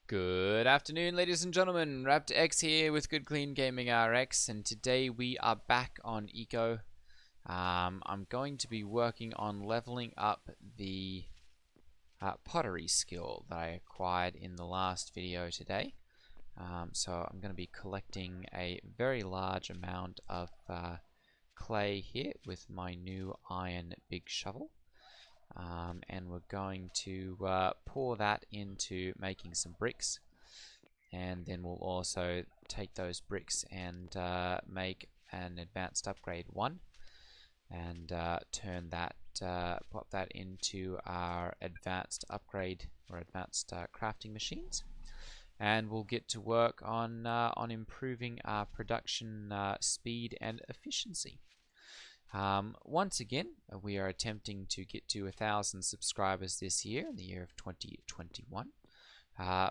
Good afternoon, ladies and gentlemen. Raptor X here with Good Clean Gaming RX, and today we are back on Eco. I'm going to be working on leveling up the pottery skill that I acquired in the last video today. So I'm going to be collecting a very large amount of clay here with my new iron big shovel. And we're going to pour that into making some bricks, and then we'll also take those bricks and make an advanced upgrade 1 and turn that, pop that into our advanced upgrade or advanced crafting machines, and we'll get to work on improving our production speed and efficiency. Once again, we are attempting to get to 1,000 subscribers this year, in the year of 2021.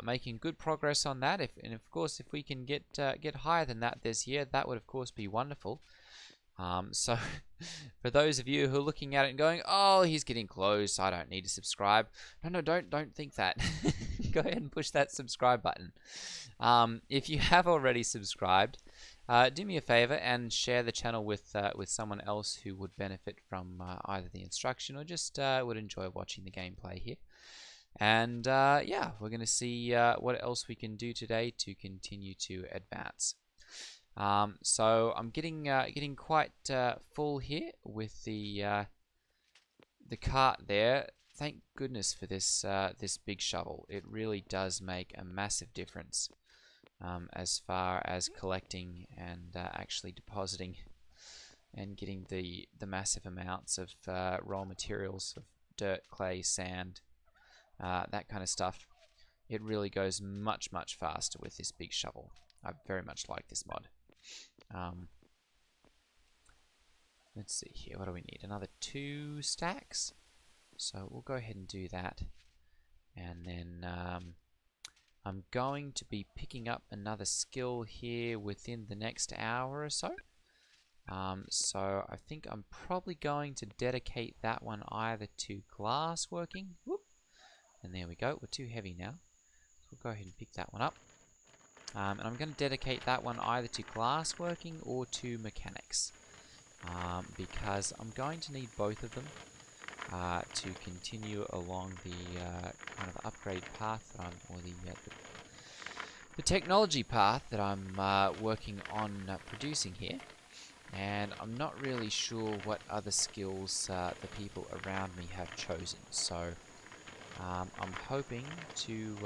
Making good progress on that. And of course, if we can get higher than that this year, that would of course be wonderful. So, for those of you who are looking at it and going, "Oh, he's getting close. I don't need to subscribe." No, don't think that. Go ahead and push that subscribe button. If you have already subscribed, do me a favor and share the channel with someone else who would benefit from either the instruction or just would enjoy watching the gameplay here. And yeah, we're going to see what else we can do today to continue to advance. So I'm getting quite full here with the cart there. Thank goodness for this this big shovel. It really does make a massive difference as far as collecting and actually depositing and getting the massive amounts of raw materials of dirt, clay, sand, that kind of stuff. It really goes much faster with this big shovel. I very much like this mod. Let's see here, what do we need? Another 2 stacks. So we'll go ahead and do that. And then I'm going to be picking up another skill here within the next hour or so. So I think I'm probably going to dedicate that one either to glass working. Whoop. And there we go, we're too heavy now. So we'll go ahead and pick that one up. And I'm going to dedicate that one either to glass working or to mechanics. Because I'm going to need both of them to continue along the kind of upgrade path that or the technology path that I'm working on producing here. And I'm not really sure what other skills the people around me have chosen. So I'm hoping to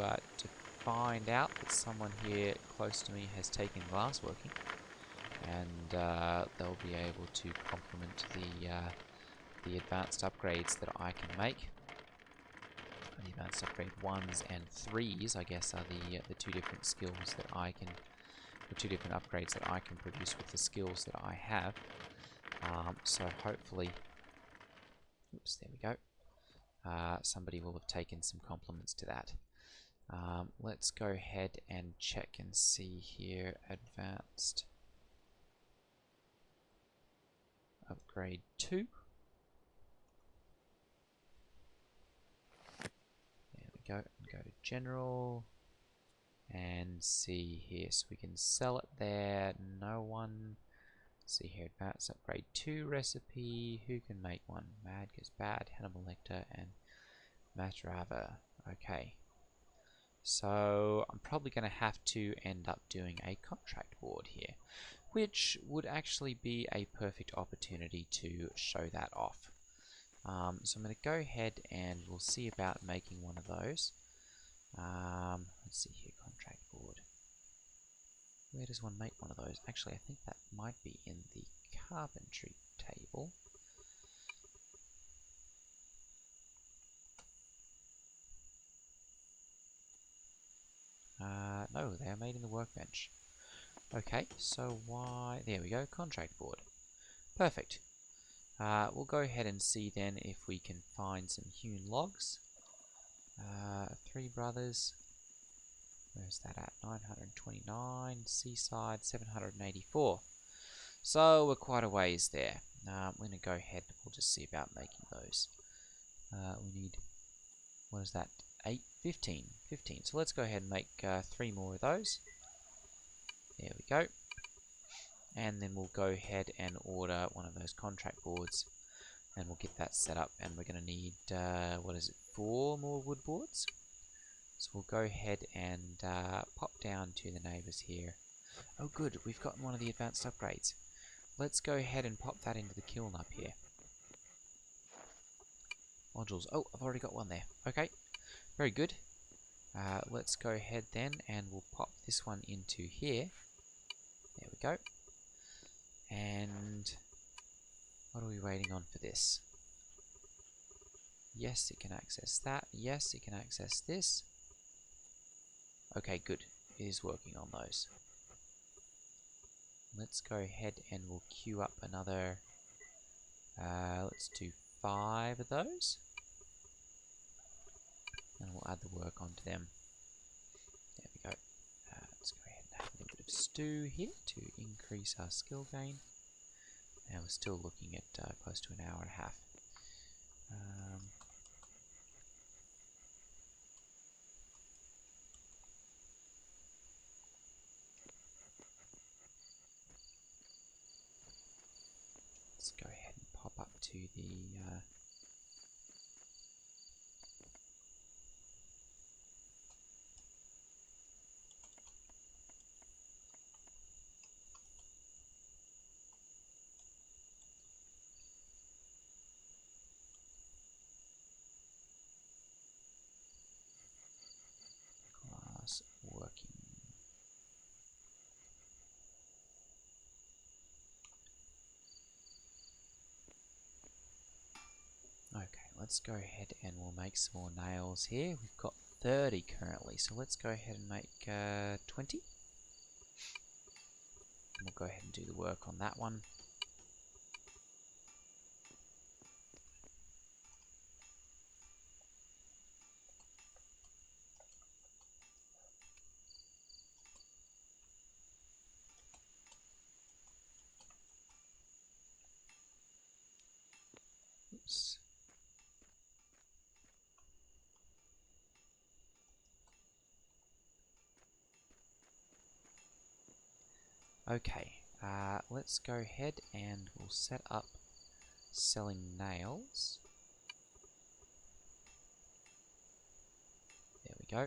find out that someone here close to me has taken glassworking, and they'll be able to complement the advanced upgrades that I can make. The advanced upgrade 1s and 3s, I guess, are the 2 different skills that I can, the 2 different upgrades that I can produce with the skills that I have. So hopefully, oops, there we go. Somebody will have taken some compliments to that. Let's go ahead and check and see here. Advanced upgrade 2. There we go. And go to general and see here. So we can sell it there. No one. See here, advanced upgrade 2 recipe. Who can make one? Mad Goes Bad, Hannibal Lecter, and Matrava. Okay. So I'm probably going to have to end up doing a contract board here, which would actually be a perfect opportunity to show that off. So I'm going to go ahead and we'll see about making one of those. Let's see here, contract board. Where does one make one of those? Actually, I think that might be in the carpentry table. No, they are made in the workbench. Okay, so why... There we go, contract board. Perfect. We'll go ahead and see then if we can find some hewn logs. 3 brothers. Where's that at? 929. Seaside, 784. So we're quite a ways there. We're going to go ahead. We'll just see about making those. We need... What is that? 8 15. 15. So let's go ahead and make 3 more of those. There we go. And then we'll go ahead and order one of those contract boards. And we'll get that set up. And we're going to need, what is it, 4 more wood boards? So we'll go ahead and pop down to the neighbours here. Oh good, we've gotten one of the advanced upgrades. Let's go ahead and pop that into the kiln up here. Modules. Oh, I've already got one there. Okay, very good. Let's go ahead then and we'll pop this one into here. There we go. And what are we waiting on for this? Yes, it can access that. Yes, it can access this. Okay, good. It is working on those. Let's go ahead and we'll queue up another, let's do 5 of those. And we'll add the work onto them. There we go. Let's go ahead and have a little bit of stew here to increase our skill gain. And we're still looking at close to an hour and a half. Let's go ahead and pop up to the glass working. Okay, let's go ahead and we'll make some more nails here. We've got 30 currently, so let's go ahead and make 20. And we'll go ahead and do the work on that one. Oops. Okay, let's go ahead and we'll set up selling nails. There we go.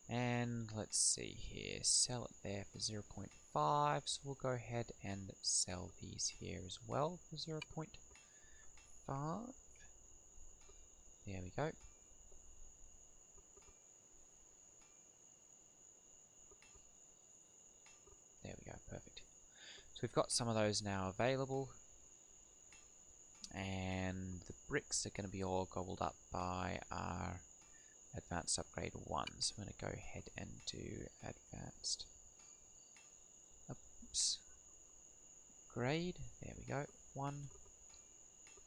And let's see here, sell it there for 0.5, so we'll go ahead and sell these here as well for 0.5. There we go. There we go, perfect. So we've got some of those now available. And the bricks are going to be all gobbled up by our advanced upgrade 1. So I'm going to go ahead and do advanced upgrade. There we go, 1.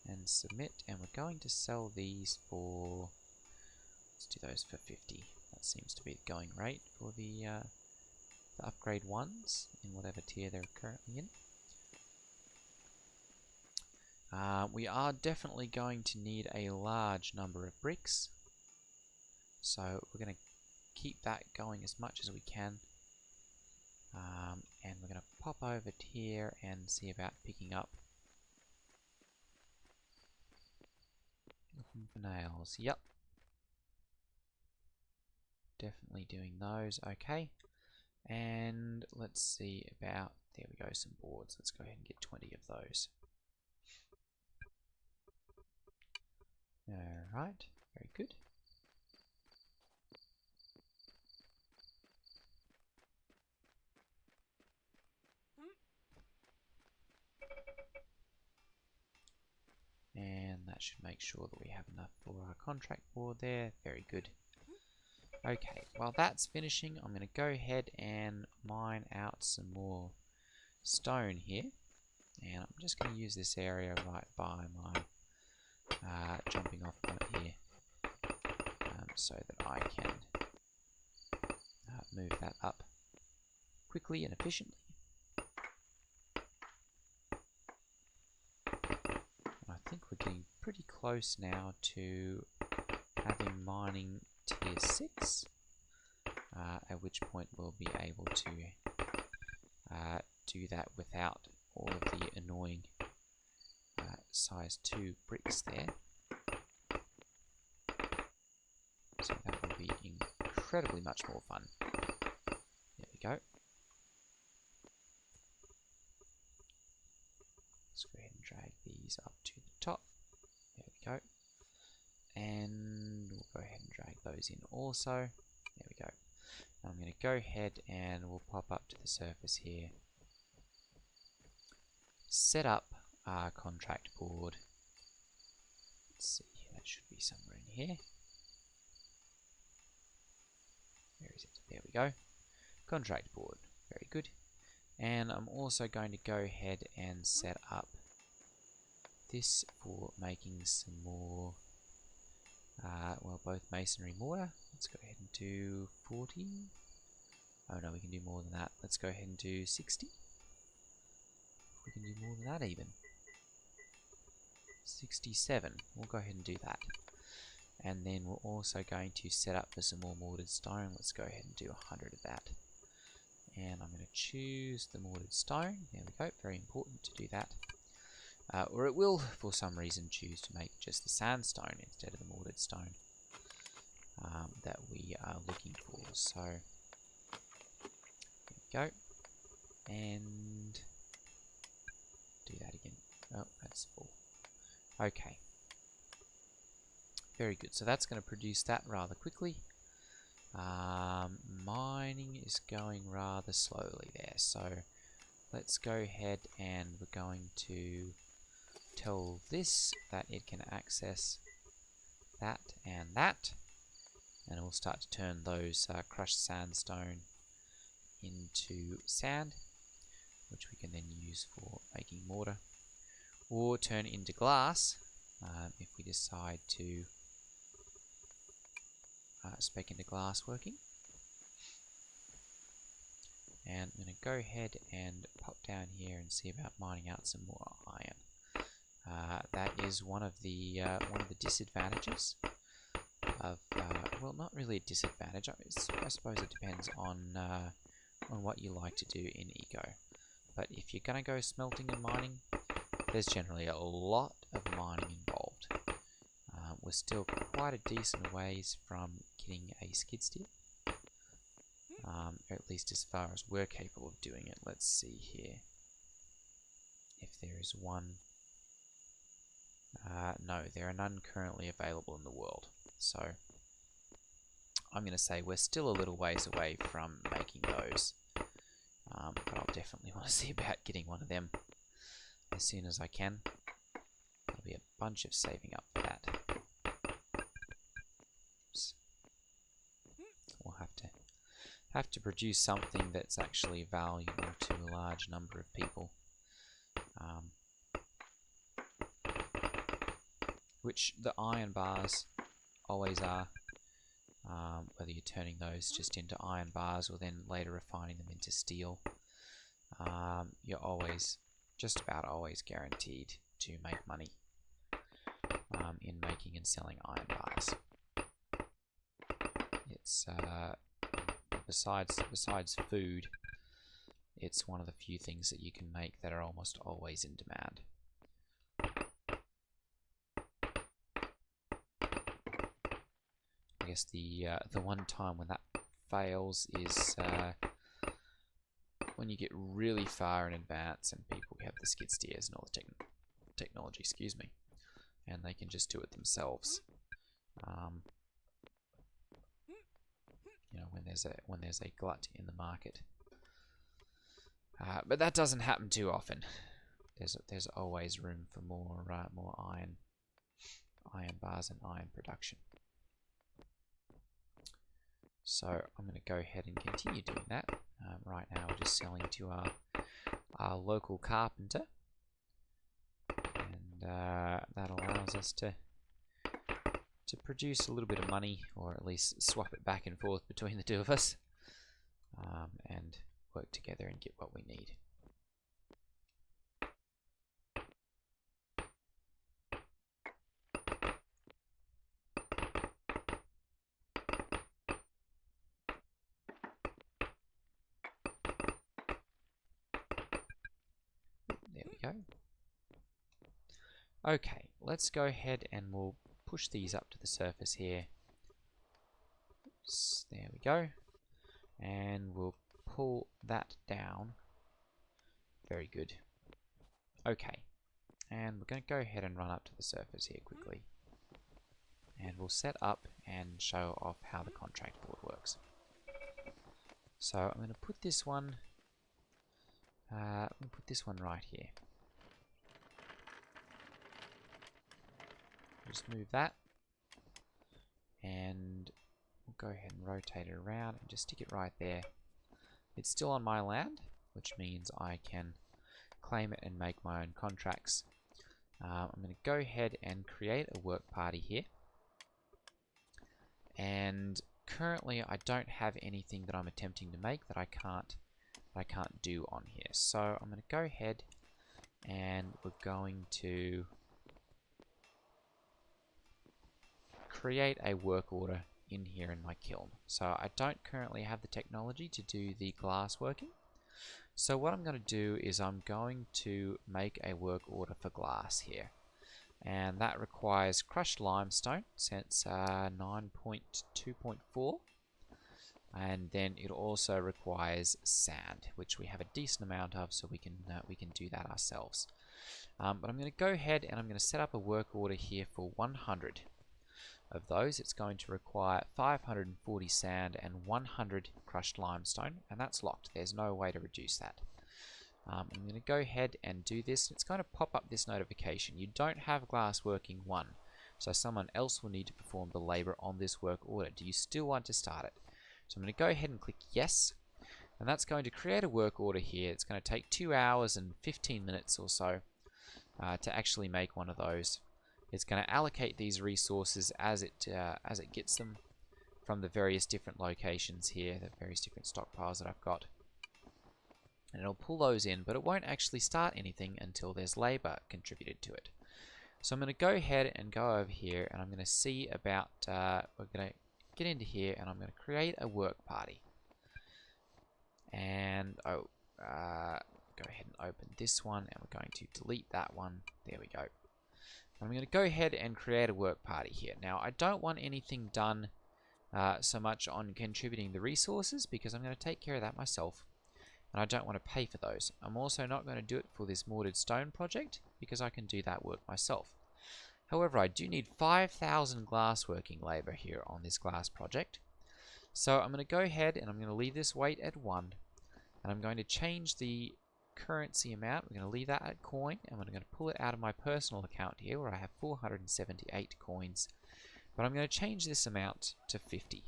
And submit. And we're going to sell these for, let's do those for 50. That seems to be the going rate for the upgrade 1s in whatever tier they're currently in. We are definitely going to need a large number of bricks, so we're going to keep that going as much as we can, and we're going to pop over here and see about picking up. Looking for nails, yep, definitely doing those. Okay, and let's see about, there we go, some boards. Let's go ahead and get 20 of those. Alright, very good. And that should make sure that we have enough for our contract board there. Very good. Okay, while that's finishing, I'm going to go ahead and mine out some more stone here. And I'm just going to use this area right by my jumping off point here, so that I can move that up quickly and efficiently. I think we're getting pretty close now to having mining tier 6, at which point we'll be able to do that without all of the annoying size 2 bricks there. So that will be incredibly much more fun. There we go. Let's go ahead and drag these up to the top. There we go. And we'll go ahead and drag those in also. There we go. I'm going to go ahead and we'll pop up to the surface here. Set up our contract board. Let's see, that should be somewhere in here. Where is it? There we go. Contract board. Very good. And I'm also going to go ahead and set up this for making some more, well, both masonry mortar. Let's go ahead and do 40. Oh no, we can do more than that. Let's go ahead and do 60. We can do more than that even. 67. We'll go ahead and do that. And then we're also going to set up for some more mortared stone. Let's go ahead and do 100 of that. And I'm going to choose the mortared stone. There we go. Very important to do that. Or it will, for some reason, choose to make just the sandstone instead of the mortared stone that we are looking for. So, there we go. And do that again. Oh, that's full. Okay. Very good. So that's going to produce that rather quickly. Mining is going rather slowly there. So let's go ahead and we're going to tell this that it can access that and that. And we'll start to turn those crushed sandstone into sand, which we can then use for making mortar. Or turn into glass if we decide to spec into glass working. And I'm going to go ahead and pop down here and see about mining out some more iron. That is one of the disadvantages of well, not really a disadvantage. I suppose it depends on what you like to do in eco. But if you're going to go smelting and mining, there's generally a lot of mining involved. We're still quite a decent ways from getting a skid steer, or at least as far as we're capable of doing it. Let's see here if there is one. No, there are none currently available in the world. So I'm going to say we're still a little ways away from making those. But I'll definitely want to see about getting one of them as soon as I can. There'll be a bunch of saving up for that. Oops. We'll have to produce something that's actually valuable to a large number of people. Which the iron bars always are. Whether you're turning those just into iron bars or then later refining them into steel, you're always, just about always guaranteed to make money in making and selling iron bars. It's besides food, it's one of the few things that you can make that are almost always in demand. I guess the one time when that fails is when you get really far in advance and people have the skid steers and all the technology, excuse me, and they can just do it themselves. You know, when there's a glut in the market. But that doesn't happen too often. There's always room for more iron bars and iron production. So I'm going to go ahead and continue doing that. Right now we're just selling to our local carpenter, and that allows us to produce a little bit of money, or at least swap it back and forth between the two of us, and work together and get what we need. go. Okay, let's go ahead and we'll push these up to the surface here. Oops, there we go. And we'll pull that down. Very good. Okay, and we're going to go ahead and run up to the surface here quickly. And we'll set up and show off how the contract board works. So I'm going to put this one right here. Just move that, and we'll go ahead and rotate it around and just stick it right there. It's still on my land, which means I can claim it and make my own contracts. I'm going to go ahead and create a work party here. And currently I don't have anything that I'm attempting to make that I can't do on here. So I'm going to go ahead and we're going to create a work order in here in my kiln. So I don't currently have the technology to do the glass working. So what I'm going to do is I'm going to make a work order for glass here. And that requires crushed limestone, since 9.2.4. And then it also requires sand, which we have a decent amount of, so we can do that ourselves. But I'm going to go ahead and I'm going to set up a work order here for 100 of those. It's going to require 540 sand and 100 crushed limestone, and that's locked. There's no way to reduce that. I'm going to go ahead and do this. It's going to pop up this notification. You don't have glass working 1, so someone else will need to perform the labor on this work order. Do you still want to start it? So I'm going to go ahead and click yes, and that's going to create a work order here. It's going to take 2 hours and 15 minutes or so to actually make one of those. It's going to allocate these resources as it gets them from the various different locations here, the various different stockpiles that I've got. And it'll pull those in, but it won't actually start anything until there's labor contributed to it. So I'm going to go ahead and go over here, and I'm going to see about, we're going to get into here, and I'm going to create a work party. And, go ahead and open this one, and we're going to delete that one. There we go. I'm going to go ahead and create a work party here. Now, I don't want anything done so much on contributing the resources, because I'm going to take care of that myself. And I don't want to pay for those. I'm also not going to do it for this mortared stone project, because I can do that work myself. However, I do need 5,000 glass working labor here on this glass project. So I'm going to go ahead and I'm going to leave this weight at 1. And I'm going to change the currency amount. We're going to leave that at coin, and I'm going to pull it out of my personal account here where I have 478 coins. But I'm going to change this amount to 50.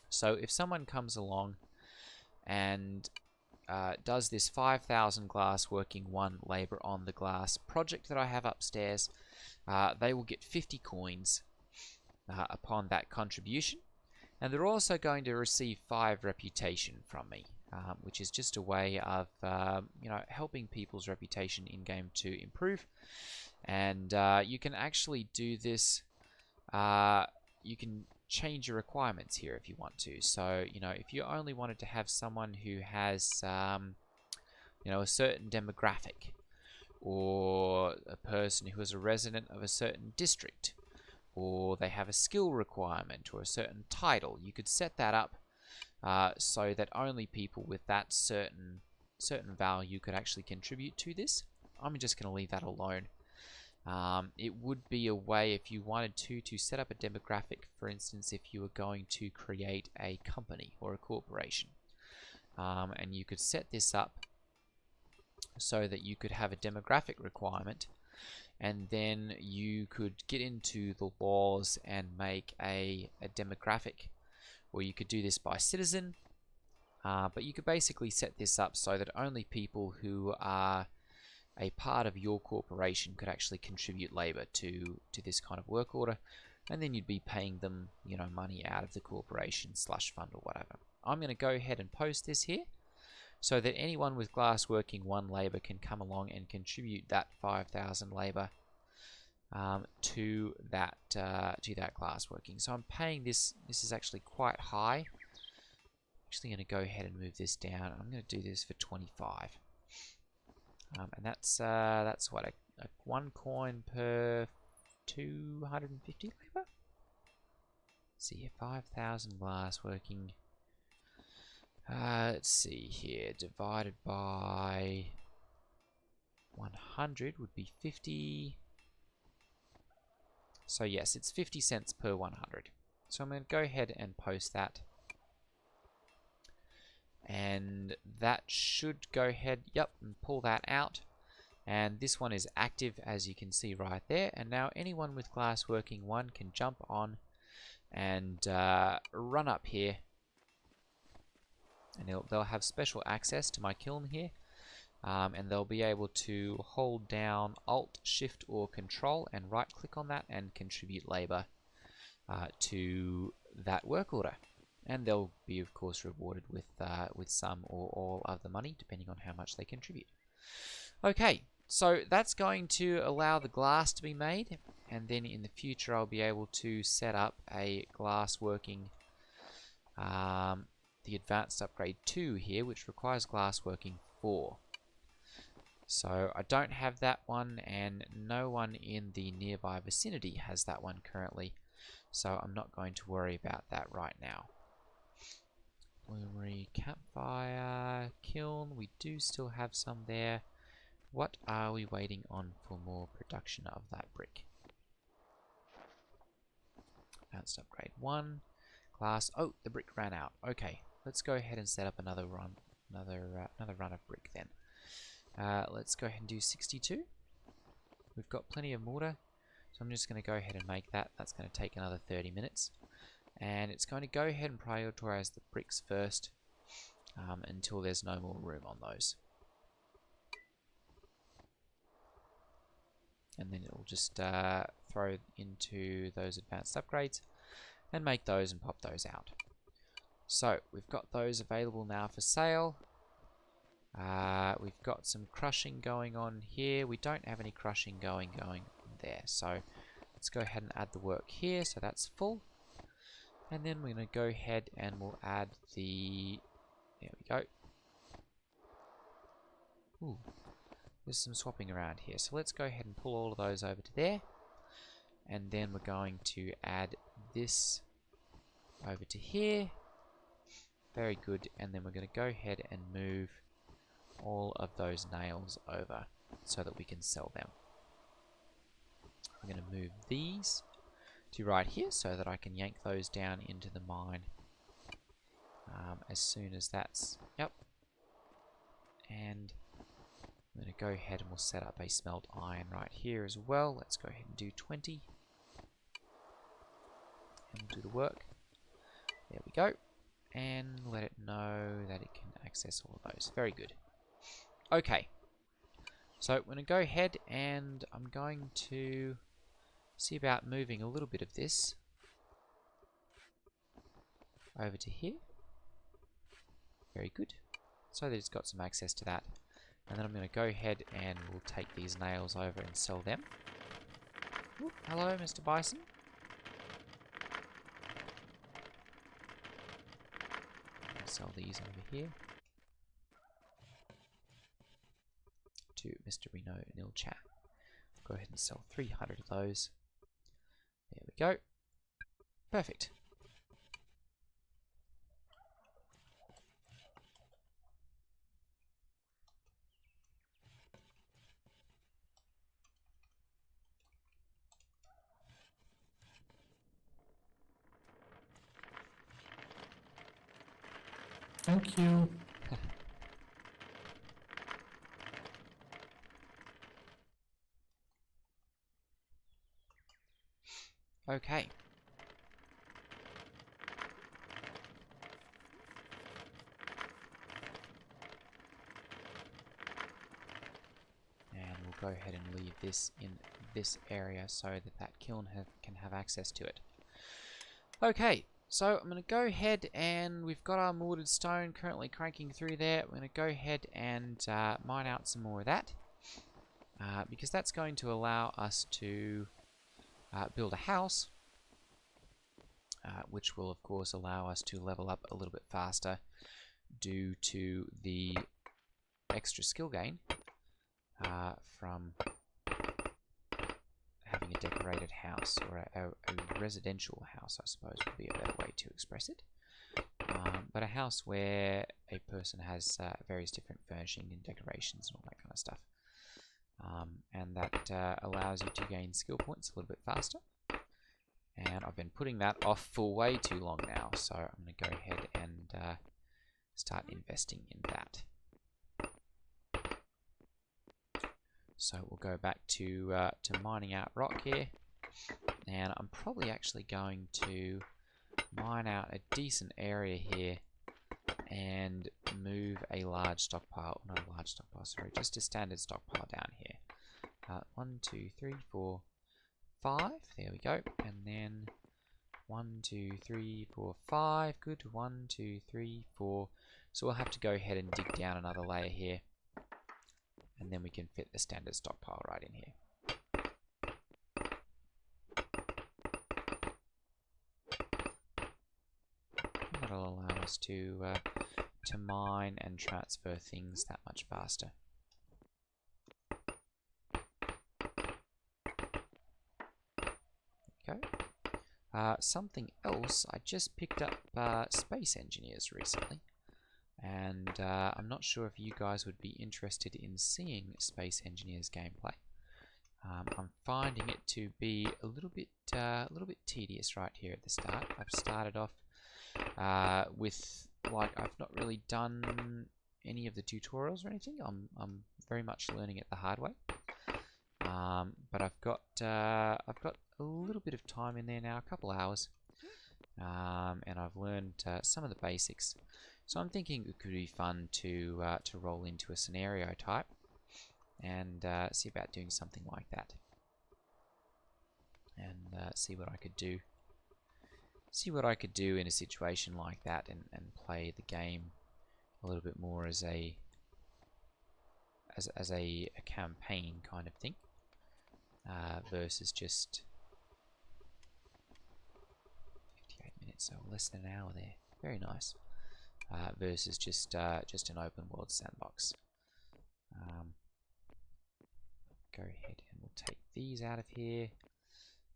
So if someone comes along and does this 5,000 glass working 1 labor on the glass project that I have upstairs, they will get 50 coins upon that contribution, and they're also going to receive 5 reputation from me, which is just a way of helping people's reputation in game to improve. And you can actually do this. You can change your requirements here if you want to. So, if you only wanted to have someone who has, a certain demographic, or a person who is a resident of a certain district, or they have a skill requirement or a certain title, you could set that up so that only people with that certain value could actually contribute to this. I'm just going to leave that alone. It would be a way, if you wanted to set up a demographic, for instance, if you were going to create a company or a corporation. And you could set this up so that you could have a demographic requirement, and then you could get into the laws and make a demographic, or you could do this by citizen, but you could basically set this up so that only people who are a part of your corporation could actually contribute labor to this kind of work order, and then you'd be paying them money out of the corporation / fund or whatever. I'm going to go ahead and post this here so that anyone with glass working 1 labor can come along and contribute that 5,000 labor to that glass working. So I'm paying this. This is actually quite high. I'm actually going to go ahead and move this down. I'm going to do this for 25. And that's what, a 1 coin per 250 labor? Let's see here, 5,000 glass working. Let's see here, divided by 100 would be 50. So yes, it's 50 cents per 100. So I'm going to go ahead and post that. And that should go ahead, yep, and pull that out. And this one is active, as you can see right there. And now anyone with glass working 1 can jump on and run up here. And they'll have special access to my kiln here. And they'll be able to hold down Alt, Shift, or Control and right-click on that and contribute labor to that work order. And they'll be, of course, rewarded with some or all of the money, depending on how much they contribute. Okay, so that's going to allow the glass to be made, and then in the future I'll be able to set up a glass working, the advanced upgrade 2 here, which requires glass working 4. So I don't have that one, and no one in the nearby vicinity has that one currently, so I'm not going to worry about that right now. Bloomery, campfire, kiln, we do still have some there. What are we waiting on for more production of that brick? Advanced upgrade 1. Glass, oh, the brick ran out. Okay, let's go ahead and set up another run, another run of brick then. Let's go ahead and do 62. We've got plenty of mortar, so I'm just going to go ahead and make that. That's going to take another 30 minutes. And it's going to go ahead and prioritize the bricks first until there's no more room on those. And then it will just throw into those advanced upgrades and make those and pop those out. So we've got those available now for sale. We've got some crushing going on here. We don't have any crushing going there. So let's go ahead and add the work here. So that's full. And then we're going to go ahead and we'll add the... There we go. Ooh, there's some swapping around here. So let's go ahead and pull all of those over to there. And then we're going to add this over to here. Very good. And then we're going to go ahead and move all of those nails over so that we can sell them. We're going to move these to right here so that I can yank those down into the mine as soon as that's, yep. And I'm going to go ahead and we'll set up a smelt iron right here as well. Let's go ahead and do 20. And we'll do the work. There we go. And let it know that it can access all of those. Very good. Okay. So I'm going to go ahead and I'm going to see about moving a little bit of this over to here. Very good. So that it's got some access to that. And then I'm going to go ahead and we'll take these nails over and sell them. Ooh, hello, Mr. Bison. I'll sell these over here to Mr. Reno Nilchat. Go ahead and sell 300 of those. There we go. Perfect. Thank you. Okay. And we'll go ahead and leave this in this area so that that kiln can have access to it. Okay, so I'm going to go ahead and we've got our mortared stone currently cranking through there. We're going to go ahead and mine out some more of that because that's going to allow us to build a house, which will of course allow us to level up a little bit faster due to the extra skill gain from having a decorated house, or a residential house, I suppose would be a better way to express it. But a house where a person has various different furnishing and decorations and all that kind of stuff. And that allows you to gain skill points a little bit faster. And I've been putting that off for way too long now, so I'm going to go ahead and start investing in that. So we'll go back to mining out rock here, and I'm probably actually going to mine out a decent area here and move a large stockpile, not a large stockpile, sorry, just a standard stockpile down here. 1, 2, 3, 4, 5, there we go, and then 1, 2, 3, 4, 5, good, 1, 2, 3, 4, so we'll have to go ahead and dig down another layer here, and then we can fit the standard stockpile right in here. That'll allow us to mine and transfer things that much faster. Okay. Something else, I just picked up Space Engineers recently, and I'm not sure if you guys would be interested in seeing Space Engineers gameplay. I'm finding it to be a little bit tedious right here at the start. I've started off with, like, I've not really done any of the tutorials or anything. I'm very much learning it the hard way. But I've got a little bit of time in there now, a couple hours, and I've learned some of the basics. So I'm thinking it could be fun to roll into a scenario type and see about doing something like that, and see what I could do. See what I could do in a situation like that, and play the game a little bit more as a campaign kind of thing, versus just 58 minutes, so less than an hour there. Very nice. Versus just an open world sandbox. Go ahead and we'll take these out of here,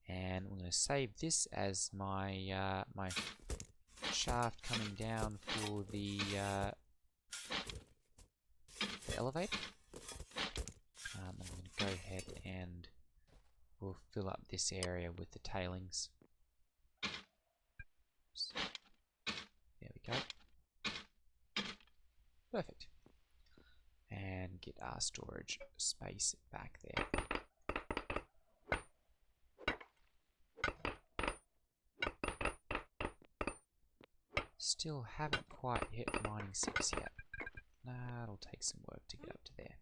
and we're going to save this as my my shaft coming down for the elevator. I'm going to go ahead and we'll fill up this area with the tailings. There we go. Perfect. And get our storage space back there. Still haven't quite hit mining 6 yet. That'll take some work to get up to there.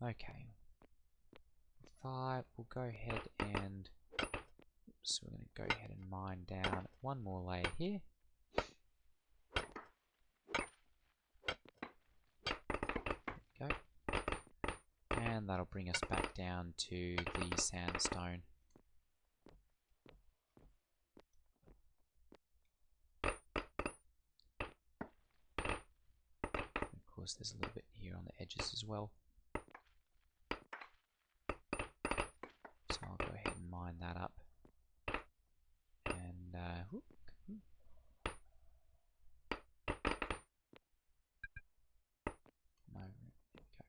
Okay. 5, we'll go ahead and... Oops, we're going to go ahead and mine down one more layer here. There we go. And that'll bring us back down to the sandstone. Of course, there's a little bit here on the edges as well. So I'll go ahead and mine that up. And, whoop. No, there we go.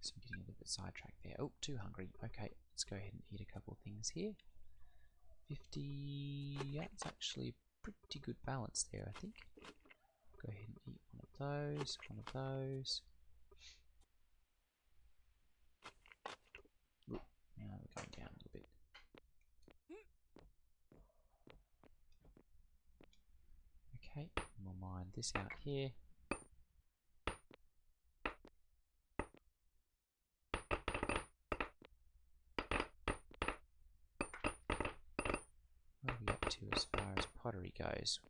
So I'm getting a little bit sidetracked there. Oh, too hungry. Okay, let's go ahead and eat a couple of things here. 50, yeah, it's actually pretty good balance there, I think. Go ahead and eat one of those, one of those. Ooh, now we're going down a little bit. Okay, we'll mine this out here. What are we up to as far as pottery goes?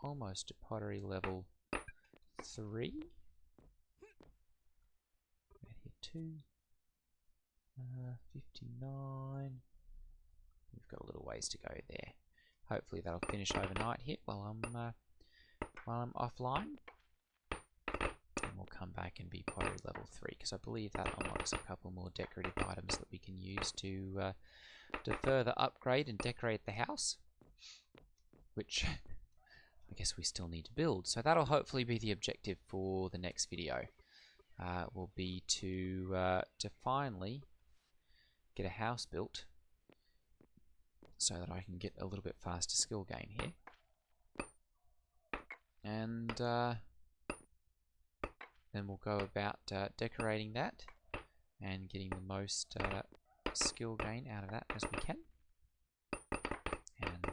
Almost to pottery level 3. Right here, 2. 59. got a little ways to go there. Hopefully that'll finish overnight here while I'm offline. And we'll come back and be pottery level 3, because I believe that unlocks a couple more decorative items that we can use to further upgrade and decorate the house, which I guess we still need to build. So that'll hopefully be the objective for the next video. Will be to finally get a house built so that I can get a little bit faster skill gain here. And then we'll go about decorating that and getting the most skill gain out of that as we can. And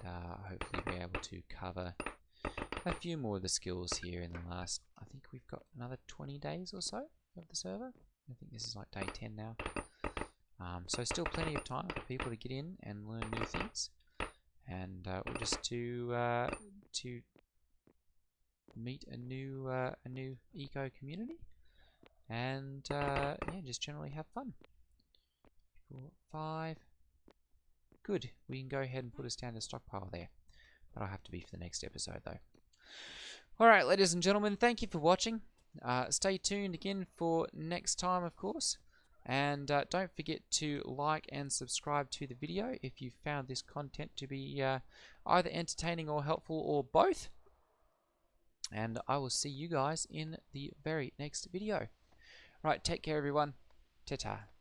hopefully be able to cover a few more of the skills here in the last, I think we've got another 20 days or so of the server. I think this is like day 10 now. So still plenty of time for people to get in and learn new things. And we're just to meet a new eco community, and yeah, just generally have fun. 4, 5. Good. We can go ahead and put a standard stockpile there. That'll have to be for the next episode, though. Alright, ladies and gentlemen, thank you for watching. Stay tuned again for next time, of course. And don't forget to like and subscribe to the video if you found this content to be either entertaining or helpful, or both. And I will see you guys in the very next video. Right, take care, everyone. Ta-ta.